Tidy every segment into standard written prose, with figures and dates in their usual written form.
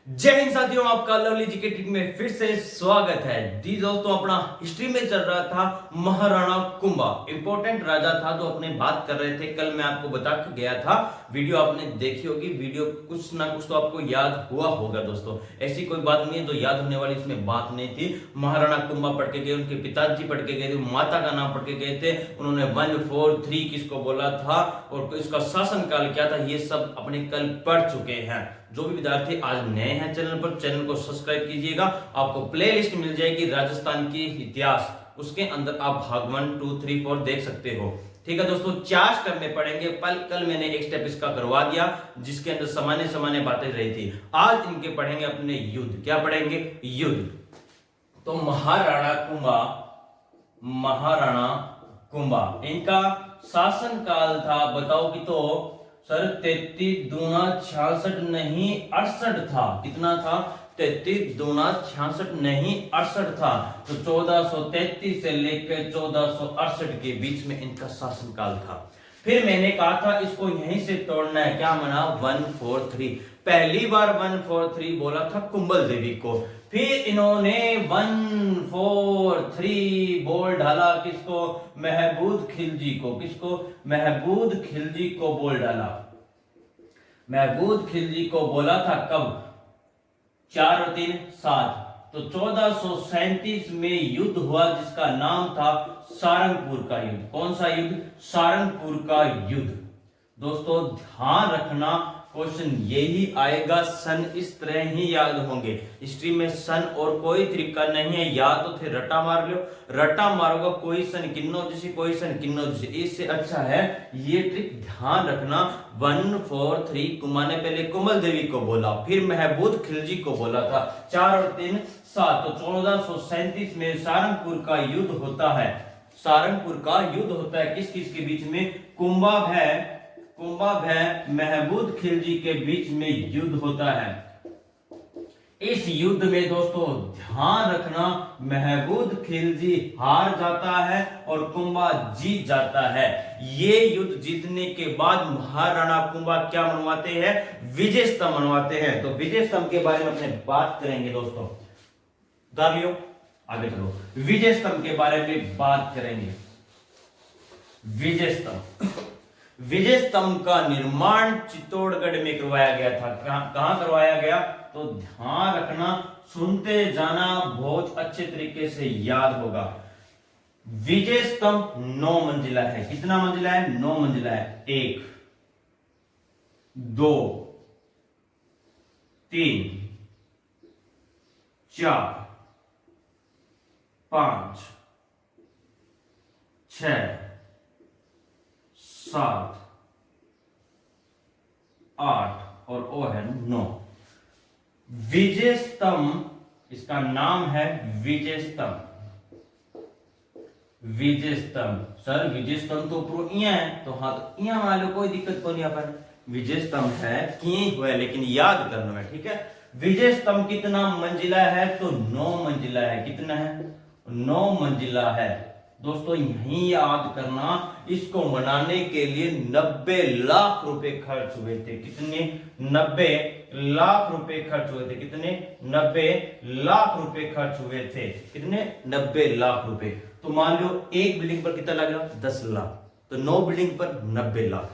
जय हिंद साथियों, आपका लवली जी के ट्रिक में फिर से स्वागत है। जी दोस्तों, अपना हिस्ट्री में चल रहा था महाराणा कुंभा, इंपॉर्टेंट राजा था जो अपने बात कर रहे थे। कल मैं आपको बता के गया था, वीडियो आपने देखी होगी। वीडियो कुछ ना कुछ तो आपको याद हुआ होगा दोस्तों। ऐसी कोई बात नहीं है जो याद होने वाली इसमें बात नहीं थी। महाराणा कुंभा पढ़ के गए, उनके पिताजी पढ़ के गए थे, माता का नाम पढ़ के गए थे। उन्होंने 143 किसको बोला था और इसका शासनकाल क्या था, ये सब अपने कल पढ़ चुके हैं। जो भी विद्यार्थी आज नए हैं चैनल पर, चैनल को सब्सक्राइब कीजिएगा। आपको प्लेलिस्ट मिल जाएगी राजस्थान की इतिहास, उसके अंदर आप भाग 1, 2, 3, 4 देख सकते हो। ठीक है दोस्तों, 4 स्टेप में पढ़ेंगे। कल मैंने एक स्टेप इसका करवा दिया जिसके अंदर सामान्य सामान्य बातें रही थी। आज इनके पढ़ेंगे अपने युद्ध। क्या पढ़ेंगे? युद्ध। तो महाराणा कुंभा इनका शासन काल था, बताओ कि तो सर 33 दूना 66 नहीं 68 था। कितना था? 33 दूना 66 नहीं 68 था। तो 1433 से लेकर 1468 के बीच में इनका शासनकाल था। फिर मैंने कहा था इसको यहीं से तोड़ना है। क्या मना? 143। पहली बार 143 बोला था कुंभल देवी को। फिर इन्होंने 143 बोल डाला किसको? महमूद खिलजी को। किसको? महमूद खिलजी को बोल डाला। महमूद खिलजी को बोला था कब? 4 और 3 7। तो 1437 में युद्ध हुआ जिसका नाम था सारंगपुर का युद्ध। कौन सा युद्ध? सारंगपुर का युद्ध। दोस्तों ध्यान रखना, क्वेश्चन यही आएगा। सन इस तरह ही याद होंगे। हिस्ट्री में सन और कोई तरीका नहीं है, या तो थे रटा मार लो, रटा मारोगा कोई सन किन्नो जैसी, कोई सन किन्नो जैसी। इससे अच्छा है ये ट्रिक ध्यान रखना। 143 कुंभा ने पहले कुंभल देवी को बोला, फिर महमूद खिलजी को बोला था। 4 और 3 7। तो 1437 में सारंगपुर का युद्ध होता है। सारंगपुर का युद्ध होता है किस किस के बीच में? कुंभा भय महमूद खिलजी के बीच में युद्ध होता है। इस युद्ध में दोस्तों ध्यान रखना, महमूद खिलजी हार जाता है और कुंभा जीत जाता है। ये युद्ध जीतने के बाद महाराणा कुंभा क्या मनवाते हैं? विजय स्तंभ मनवाते हैं। तो विजय स्तंभ के बारे में अपने बात करेंगे दोस्तों। लियो, आगे चलो। विजय स्तंभ के बारे में बात करेंगे। विजय स्तंभ का निर्माण चित्तौड़गढ़ में करवाया गया था। कहां करवाया गया? तो ध्यान रखना, सुनते जाना, बहुत अच्छे तरीके से याद होगा। विजय स्तंभ 9 मंजिला है। कितना मंजिला है? 9 मंजिला है। 1 2 3 4 5 6 7 8 और ओ है 9। विजय स्तंभ, इसका नाम है विजय स्तंभ। विजय स्तंभ सर, विजय स्तंभ तो ऊपर इया है, तो हाँ तो इया मान लो, कोई दिक्कत तो नहीं। अपन विजय स्तंभ है कि हुआ है, लेकिन याद करना है। ठीक है, विजय स्तंभ कितना मंजिला है? तो 9 मंजिला है। कितना है? 9 मंजिला है। दोस्तों यही याद करना, इसको बनाने के लिए 90 लाख रुपए खर्च हुए थे। कितने? 90 लाख रुपए खर्च हुए थे। कितने? 90 लाख रुपए खर्च हुए थे। कितने? 90 लाख रुपए। तो मान लो एक बिल्डिंग पर कितना लगा? 10 लाख। तो 9 बिल्डिंग पर 90 लाख।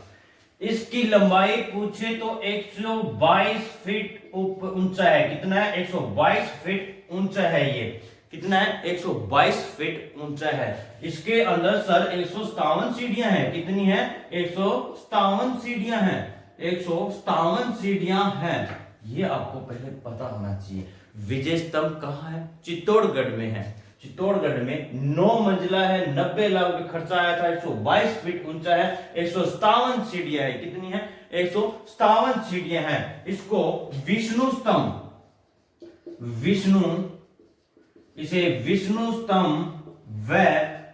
इसकी लंबाई पूछे तो 122 फीट ऊंचा है। कितना है? 122 फीट ऊंचा है। ये कितना है? 122 फीट ऊंचा है। इसके अंदर सर 157 सीढ़ियां हैं। कितनी है? 157 सीढ़ियां हैं। 157 सीढ़ियां हैं। ये आपको पहले पता होना चाहिए। विजय स्तंभ कहाँ है? चित्तौड़गढ़ में है। चित्तौड़गढ़ में 9 मंजिला है, 90 लाख रुपए खर्चा आया था, 122 फीट ऊंचा है, 157 सीढ़ियां है। कितनी है? 157 सीढ़ियां हैं। इसको विष्णु स्तंभ, इसे विष्णु स्तंभ व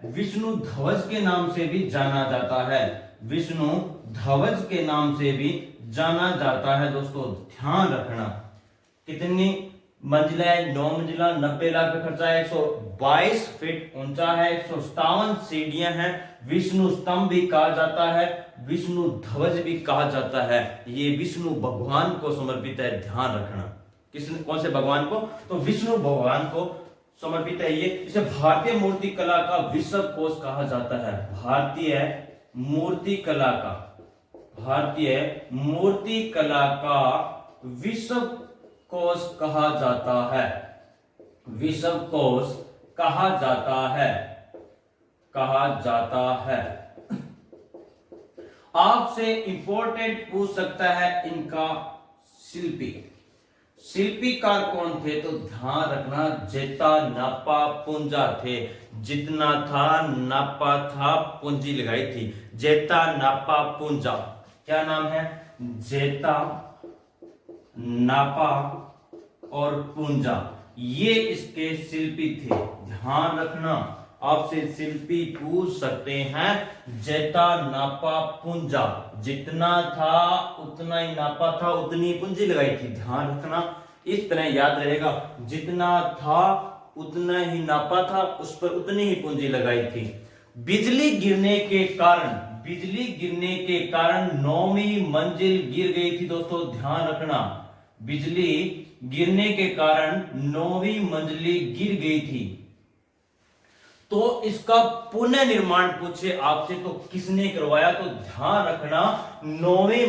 विष्णु ध्वज के नाम से भी जाना जाता है। विष्णु ध्वज के नाम से भी जाना जाता है। दोस्तों ध्यान रखना, कितनी मंजिला है? 9 मंजिला, 90 लाख पे खर्चा है, 122 फीट ऊंचा है, 157 सीढ़ियां हैं। विष्णु स्तंभ भी कहा जाता है, विष्णु ध्वज भी कहा जाता है। ये विष्णु भगवान को समर्पित है, ध्यान रखना। कौन से भगवान को? तो विष्णु भगवान को समर्पित है ये। इसे भारतीय मूर्ति कला का विश्व कोश कहा जाता है। भारतीय मूर्ति कला का विश्व कोश कहा जाता है। विश्व कोश कहा जाता है। आपसे इंपॉर्टेंट पूछ सकता है इनका शिल्पीकार कौन थे? तो ध्यान रखना, जेता नापा पुंजा थे। जितना था नापा था, पूंजी लगाई थी। जेता नापा पुंजा, क्या नाम है? जेता नापा और पुंजा, ये इसके शिल्पी थे। ध्यान रखना, आपसे शिल्पी पूछ सकते हैं। जेता नापा पुंजा, जितना था उतना ही नापा था, उतनी पूंजी लगाई थी। ध्यान रखना, इस तरह याद रहेगा। जितना था उतना ही नापा था, उस पर उतनी ही पूंजी लगाई थी। बिजली गिरने के कारण 9वीं मंजिल गिर गई थी। दोस्तों ध्यान रखना, बिजली गिरने के कारण 9वीं मंजिल गिर गई थी। तो इसका पुनः निर्माण पूछे आपसे तो किसने करवाया? तो ध्यान रखना, 9वीं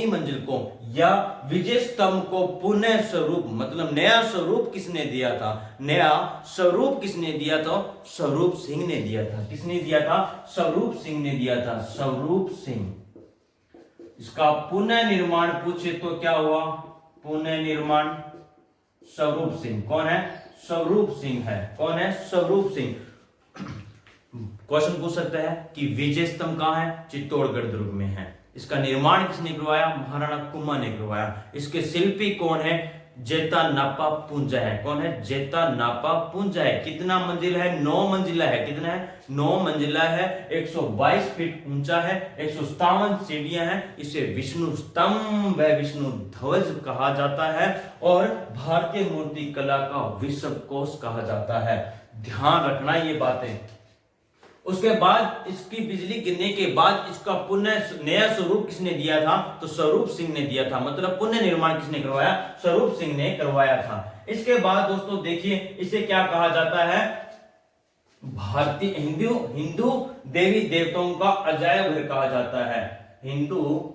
मंजिल को या विजय स्तंभ को पुनः स्वरूप, मतलब नया स्वरूप किसने दिया था? स्वरूप सिंह ने दिया था। किसने दिया था? स्वरूप सिंह ने दिया था। स्वरूप सिंह। इसका पुनः निर्माण पूछे तो क्या हुआ? पुनः निर्माण स्वरूप सिंह। कौन है? स्वरूप सिंह है। कौन है? स्वरूप सिंह। क्वेश्चन पूछ सकता है कि विजय स्तंभ कहां है? चित्तौड़गढ़ दुर्ग में है। इसका निर्माण किसने करवाया? महाराणा कुंभा ने करवाया। इसके शिल्पी कौन है? जेता नापा पुंजा है। कौन है? जेता नापा पुंजा है। कितना मंजिल है? 9 मंजिला है। कितना है? 9 मंजिला है। 122 फीट ऊंचा है। 157 सीढ़ियां हैं। इसे विष्णु स्तंभ व विष्णु ध्वज कहा जाता है और भारतीय मूर्ति कला का विश्व कोश कहा जाता है। ध्यान रखना ये बातें। उसके बाद इसकी बिजली गिरने के बाद इसका पुनः नया स्वरूप किसने दिया था? तो स्वरूप सिंह ने दिया था। मतलब पुनः निर्माण किसने करवाया? स्वरूप सिंह ने करवाया था। इसके बाद दोस्तों देखिए, इसे क्या कहा जाता है? भारतीय हिंदू देवी देवताओं का अजायब घर कहा जाता है। हिंदू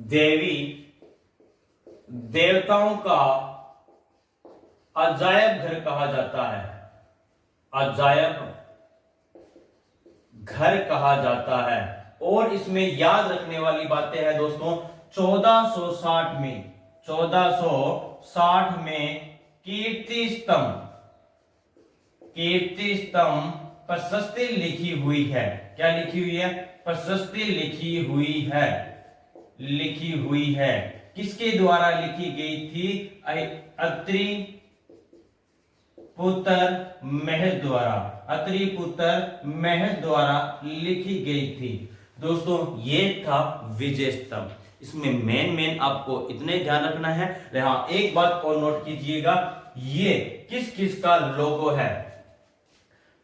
देवी देवताओं का अजायब घर कहा जाता है। अजायब घर कहा जाता है। और इसमें याद रखने वाली बातें हैं दोस्तों, 1460 में कीर्ति स्तंभ प्रशस्ति लिखी हुई है। क्या लिखी हुई है? प्रशस्ति लिखी हुई है। किसके द्वारा लिखी गई थी? अत्रि पुत्र महज द्वारा लिखी गई थी। दोस्तों ये था विजय स्तंभ। इसमें मेन आपको इतने ध्यान रखना है। यहां एक बात और नोट कीजिएगा, ये किस किस का लोगो है?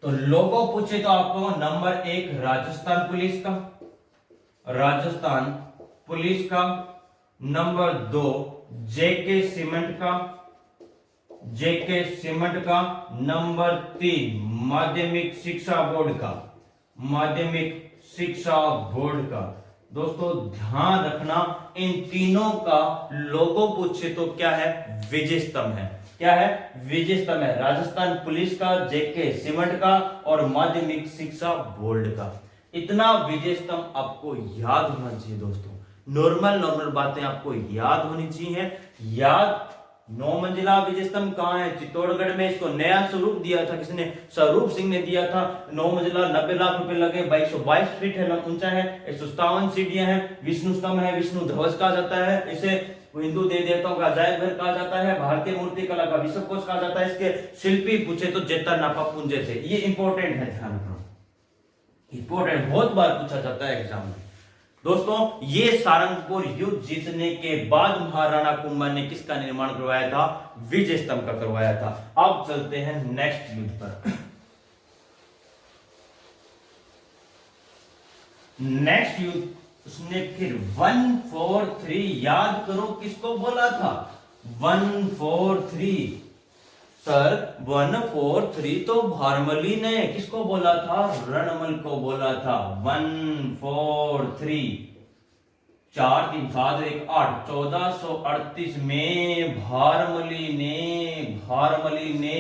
तो लोगो पूछे तो आपको नंबर 1 राजस्थान पुलिस का, नंबर 2 जेके सीमेंट का, नंबर 3 माध्यमिक शिक्षा बोर्ड का। दोस्तों ध्यान रखना, इन तीनों का लोगो पूछे तो क्या है? विजय स्तंभ है। क्या है? विजय स्तंभ है। राजस्थान पुलिस का, जेके सीमेंट का और माध्यमिक शिक्षा बोर्ड का। इतना विजय स्तंभ आपको याद होना चाहिए दोस्तों। नॉर्मल बातें आपको याद होनी चाहिए। 9 मंजिला विजय स्तंभ कहां है? चित्तौड़गढ़ में। इसको नया स्वरूप दिया था किसने? स्वरूप सिंह ने दिया था। 9 मंजिला, 90 लाख रुपए लगे। 122 फीट है ऊंचा है। 157 सीढ़ियां हैं। विष्णु स्तंभ है, विष्णु ध्वज कहा जाता है। इसे हिंदू देवी देवताओं का अजायब घर कहा जाता है। भारतीय मूर्ति कला का विश्व कोश कहा जाता है। इसके शिल्पी पूछे तो जेता नापा पुंजे थे। ये इंपॉर्टेंट है, ध्यान रखना। इंपॉर्टेंट, बहुत बार पूछा जाता है एग्जाम में। दोस्तों ये सारंगपुर युद्ध जीतने के बाद महाराणा कुंभा ने किसका निर्माण करवाया था? विजय स्तंभ का करवाया था। अब चलते हैं नेक्स्ट युद्ध पर। नेक्स्ट युद्ध उसने फिर 143 याद करो किसको बोला था, 143 सर 143 तो भारमली ने किसको बोला था, रणमल को बोला था। 143 4 3 7 1 8 1438 में भारमली ने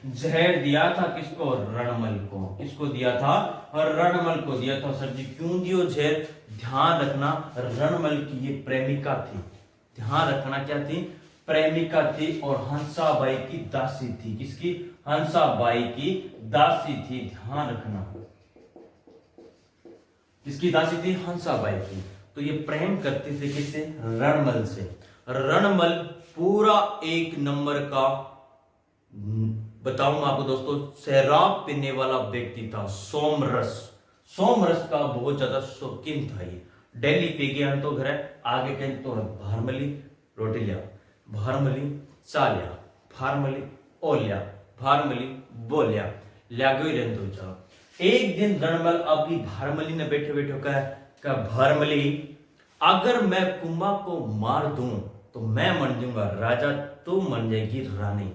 जहर दिया था किसको, रणमल को। किसको दिया था, रणमल को दिया था। सर जी क्यों दियो जहर, ध्यान रखना रणमल की ये प्रेमिका थी, ध्यान रखना क्या थी, प्रेमिका थी और हंसाबाई की दासी थी। किसकी, हंसाबाई की दासी थी, ध्यान रखना किसकी दासी थी, हंसाबाई की। तो ये प्रेम करते थे किससे, रणमल से। रणमल पूरा 1 नंबर का बताऊंगा आपको दोस्तों, शराब पीने वाला व्यक्ति था। सोमरस का बहुत ज्यादा शौकीन था ये। डेली पी गया तो घर आगे कहीं तो भारमली रोटी लिया, भारमली चा लिया, भारमली ओ लिया, भारमली बो लिया, गई रहने दो जाओ। एक दिन रणमल अपनी भारमली ने बैठे बैठे कहा भारमली अगर मैं कुंभा को मार दूं तो मैं मन जाऊंगा राजा, तू मन जाएगी रानी।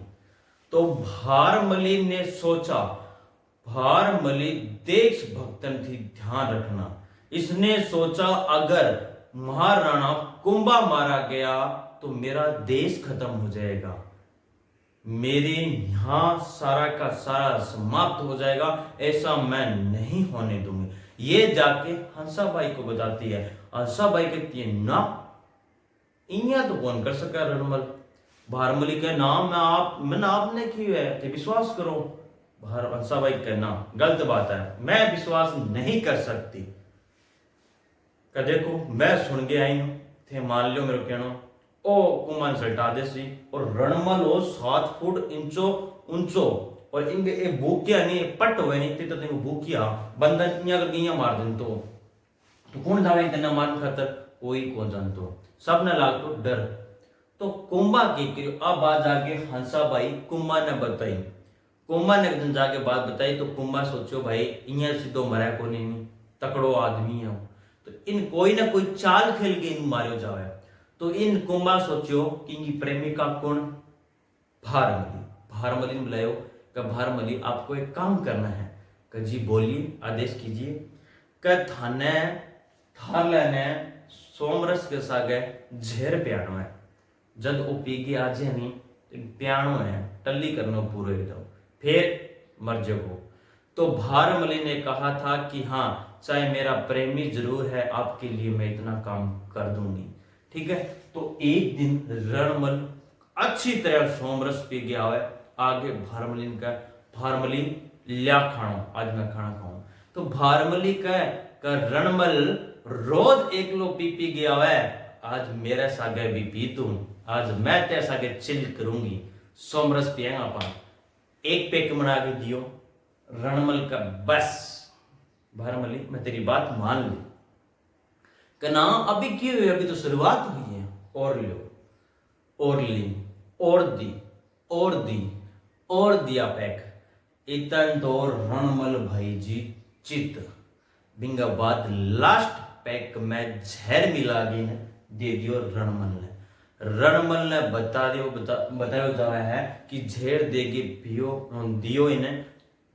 तो भारमली ने सोचा, भारमली देशभक्तन थी, ध्यान रखना, इसने सोचा अगर महाराणा कुंभा मारा गया तो मेरा देश खत्म हो जाएगा, मेरे यहां सारा का सारा समाप्त हो जाएगा, ऐसा मैं नहीं होने दूंगी। ये जाके हंसाबाई को बताती है। हंसाबाई कहती है ना, इन्या तो कौन कर सका रणमल। भारमली के नाम मैंने आपने किया है तो विश्वास करो। हंसाबाई कहना गलत बात है, मैं विश्वास नहीं कर सकती। का देखो मैं सुन के आई हूं थे, मान लियो मेरे कहना ओ कुमान सल्टा देसी और रणमल हो 7 फुट इंचो ऊंचो और इनके एक भूकिया नहीं पट हुए नहीं तो तेको भूकिया बंदन इया कर गईया मार दिन तो कौन जावे तना मारन खातर, कोई कौन जानतो, सब ने लागतो डर। तो कुंभा की करियो अब आ जाके हंसाबाई कुंभा ने बताई, कुंभा ने दिन जाके बात बताई तो कुंभा सोचो भाई इया सीधो मरा को नहीं, तकड़ो आदमी है तो इन कोई ना कोई चाल खेल के इन मारियो जावे। तो इन कुंभा सोचो कि इनकी प्रेमिका कौन, भारमली ने बुलायो कि भारमली आपको एक काम करना है। कि जी बोलिए आदेश कीजिए। कि थाने ने सोमरस के सागे झेर प्यानो है, जद वो पी के आज है नहीं तो प्यानो है टल्ली करना पूरा एकदम फिर मर जाओ। तो भारमली ने कहा था कि हाँ चाहे मेरा प्रेमी जरूर है आपके लिए मैं इतना काम कर दूंगी, ठीक है। तो एक दिन रणमल अच्छी तरह सोमरस पी गया है, आगे भारमली का भारमली लिया खानो आज मैं खाना खाऊं। तो भारमली का रणमल रोज एक लो पी गया है, आज मेरे सागे भी पी तू, आज मैं तेरे सागे चिल करूंगी, सोमरस पिएगा अपन। एक पैक बना के दियो रणमल का, बस भारमली मैं तेरी बात मान ली। कहना अभी क्यों है, अभी तो शुरुआत हुई है, और लो और ली और दी और दी और दिया पैक। इतन तो रणमल भाई जी चित बिंगा बाद लास्ट पैक में जहर मिला दी ने दे दियो रणमल ने बतायो जावा है कि जहर देगी पियो दियो इन्हें।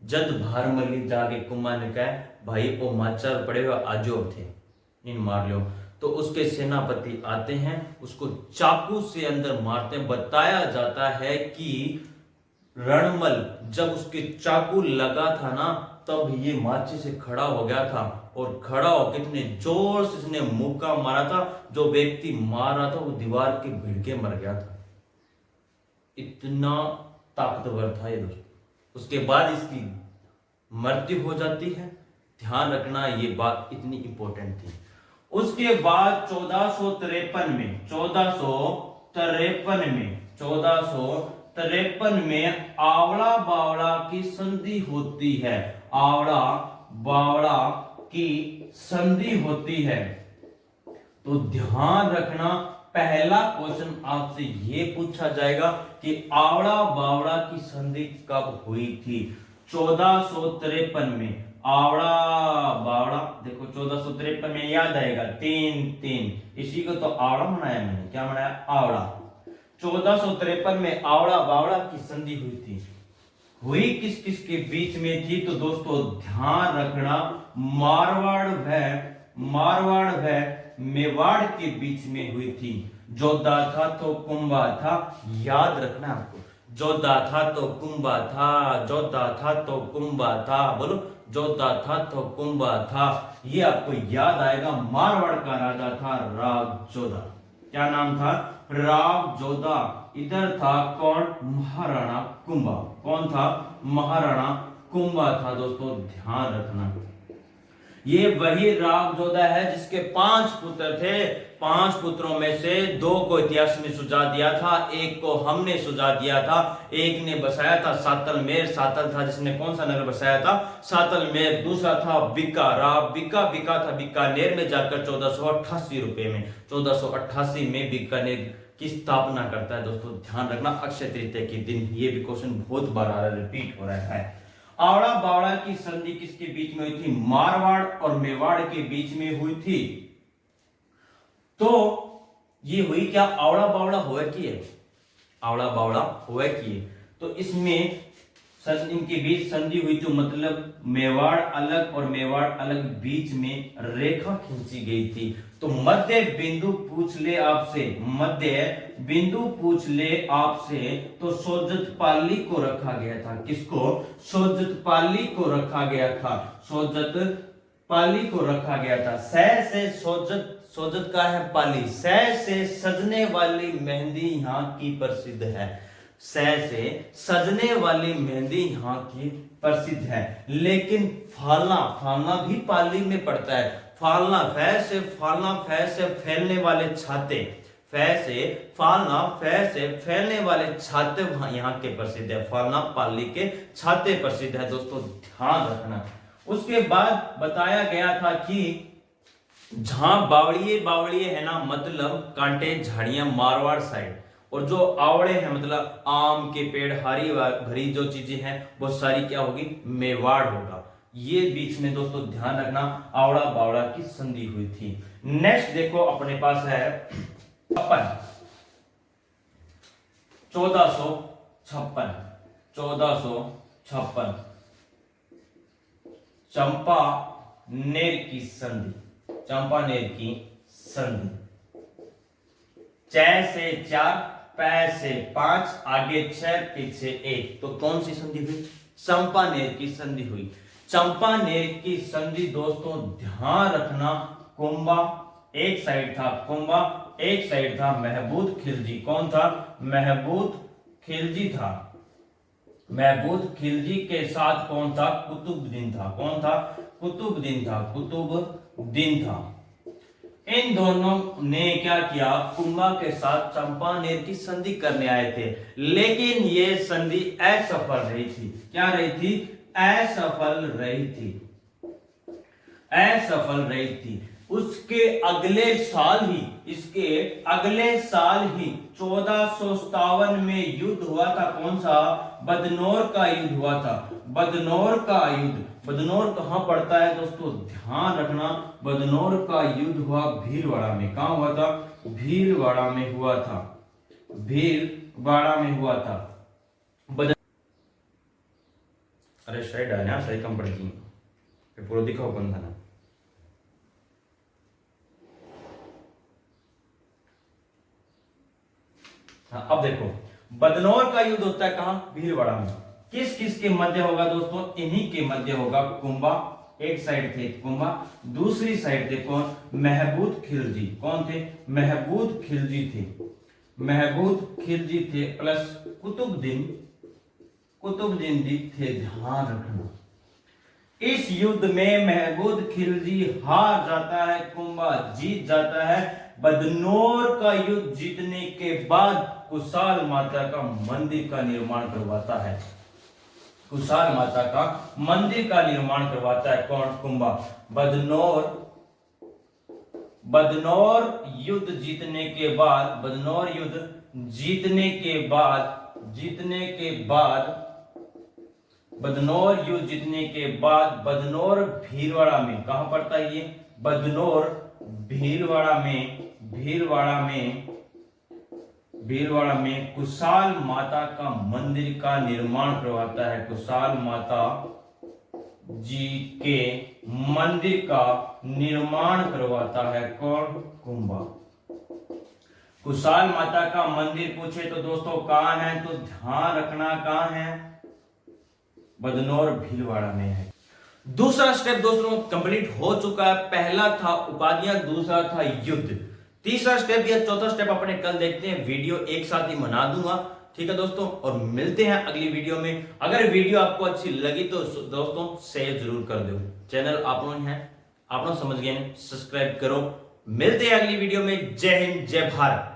जद भारमली जाके कुमार ने कहा भाई वो माचार पड़े हुए आजो थे इन मार लो। तो उसके सेनापति आते हैं, उसको चाकू से अंदर मारते हैं। बताया जाता है कि रणमल जब उसके चाकू लगा था ना तब ये माची से खड़ा हो गया था और खड़ा हो कितने जोर से इसने मुक्का मारा था, जो व्यक्ति मार रहा था वो दीवार के भिड़ के मर गया था, इतना ताकतवर था ये दोस्त। उसके बाद इसकी मृत्यु हो जाती है, ध्यान रखना ये बात इतनी इंपॉर्टेंट थी। उसके बाद 1453 में आवड़ा बावड़ा की संधि होती है, आवड़ा बावड़ा की संधि होती है। तो ध्यान रखना पहला क्वेश्चन आपसे ये पूछा जाएगा कि आवड़ा बावड़ा की संधि कब हुई थी। 1453 में आवड़ा बावड़ा, देखो 1453 में याद आएगा 3 इसी को तो आवड़ा बनाया मैंने, क्या बनाया, आवड़ा। 1453 में आवड़ा बावड़ा की संधि हुई थी। हुई किस किस के बीच में थी, तो दोस्तों ध्यान रखना, मारवाड़ व मेवाड़ के बीच में हुई थी। जोधा था तो कुंभा था, याद रखना आपको, जोधा था तो कुंभा था, जोधा था तो कुंभा था, बोलो जोधा था तो कुंभा था, ये आपको याद आएगा। मारवाड़ का राजा था राव जोधा, क्या नाम था, राव जोधा। इधर था कौन, महाराणा कुंभा, कौन था, महाराणा कुंभा था। दोस्तों ध्यान रखना, ये वही राव जोधा है जिसके 5 पुत्र थे। 5 पुत्रों में से 2 को इतिहास में सुझा दिया था, एक को हमने सुझा दिया था। एक ने बसाया था सातलमेर, सातल था जिसने कौन सा नगर बसाया था, सातलमेर। दूसरा था बिक्का, राव बिक्का था बीकानेर में जाकर 1488 रुपए में, 1488 में बीकानेर की स्थापना करता है। दोस्तों ध्यान रखना, अक्षय तृतीया के दिन, ये भी क्वेश्चन बहुत बार आ रहा है, रिपीट हो रहा है। आवड़ा बावड़ा की संधि किसके बीच में हुई थी, मारवाड़ और मेवाड़ के बीच में हुई थी। तो ये हुई क्या, आवड़ा बावड़ा हुआ कि है, आवड़ा बावड़ा हुआ कि है। तो इसमें इनके बीच संधि हुई, तो मतलब मेवाड़ अलग और मेवाड़ अलग, बीच में रेखा खींची गई थी। तो मध्य बिंदु पूछ ले आपसे, मध्य बिंदु पूछ ले आपसे, तो सोजतपाली को रखा गया था। किसको, सोजतपाली को रखा गया था, सोजतपाली को रखा गया था। से सोजत का है पाली, से सजने वाली मेहंदी यहाँ की प्रसिद्ध है, से सजने वाली मेहंदी यहाँ की प्रसिद्ध है। लेकिन फालना भी पाली में पड़ता है। फालना, फै से फैलने वाले छाते, फै से फालना, फै से फैलने वाले छाते यहाँ के प्रसिद्ध है। फालना पाली के छाते प्रसिद्ध है। दोस्तों ध्यान रखना। उसके बाद बताया गया था कि जहां बावड़िए है ना, मतलब कांटे झाड़ियां मारवाड़ साइड, और जो आवड़े हैं मतलब आम के पेड़, हरी भरी जो चीजें हैं वो सारी क्या होगी, मेवाड़ होगा। ये बीच में दोस्तों ध्यान रखना, आवड़ा बावड़ा की संधि हुई थी। नेक्स्ट देखो अपने पास है 1456 चंपानेर की संधि, चंपानेर की संधि। च से 4, पै से 5, आगे 6, पीछे 1, तो कौन सी संधि हुई, चंपानेर की संधि हुई। चंपानेर की संधि दोस्तों ध्यान रखना, कुंभा एक साइड था, कुंभा एक साइड था, महमूद खिलजी, कौन था, महमूद खिलजी था। महमूद खिलजी के साथ कौन था, कुतुबुद्दीन था, कौन था, कुतुबुद्दीन था, कुतुबुद्दीन था। इन दोनों ने क्या किया, कुंभा के साथ चंपानेर की संधि करने आए थे, लेकिन ये संधि असफल रही थी। क्या रही थी, असफल रही थी, असफल रही थी। उसके अगले साल ही, इसके अगले साल ही 1457 में युद्ध हुआ था। कौन सा, बदनौर का युद्ध हुआ था, बदनौर का युद्ध। बदनौर कहां पड़ता है दोस्तों, ध्यान रखना, बदनौर का युद्ध हुआ भीलवाड़ा में। कहां हुआ था, भीलवाड़ा में हुआ था, भीलवाड़ा में हुआ था। अरे शायद डालना सही कम पड़ेगी, पूरा दिखाओ कौन था ना। हाँ, अब देखो बदनौर का युद्ध होता है कहां, भीलवाड़ा में। किस किस के मध्य होगा दोस्तों, इन्हीं के मध्य होगा। कुंभा एक साइड थे, कुंभा दूसरी साइड थे कौन, महमूद खिलजी। कौन थे, महमूद खिलजी थे, महमूद खिलजी थे, प्लस कुतुबुद्दीन जी थे। ध्यान रखना, इस युद्ध में महमूद खिलजी हार जाता है, कुंभा जीत जाता है। बदनौर का युद्ध जीतने के बाद कुशाल माता का मंदिर का निर्माण करवाता है, कुशाल माता का मंदिर का निर्माण करवाता है कौन, कुंभा। बदनौर युद्ध जीतने के बाद, बदनौर युद्ध जीतने के बाद बदनौर युद्ध जीतने के बाद बदनौर भीलवाड़ा में, कहां पड़ता है ये? बदनौर भीलवाड़ा में कुशाल माता का मंदिर का निर्माण करवाता है। कुशाल माता जी के मंदिर का निर्माण करवाता है कौन? कुंभा। कुशाल माता का मंदिर पूछे तो दोस्तों कहां है? तो ध्यान रखना कहां है? बदनौर भीलवाड़ा में है। दूसरा स्टेप दोस्तों कंप्लीट हो चुका है। पहला था उपाधियां, दूसरा था युद्ध। तीसरा स्टेप या चौथा स्टेप अपने कल देखते हैं। वीडियो एक साथ ही बना दूंगा, ठीक है दोस्तों, और मिलते हैं अगली वीडियो में। अगर वीडियो आपको अच्छी लगी तो दोस्तों शेयर जरूर कर दो। चैनल आप समझ गए, सब्सक्राइब करो। मिलते हैं अगली वीडियो में। जय हिंद, जय भारत।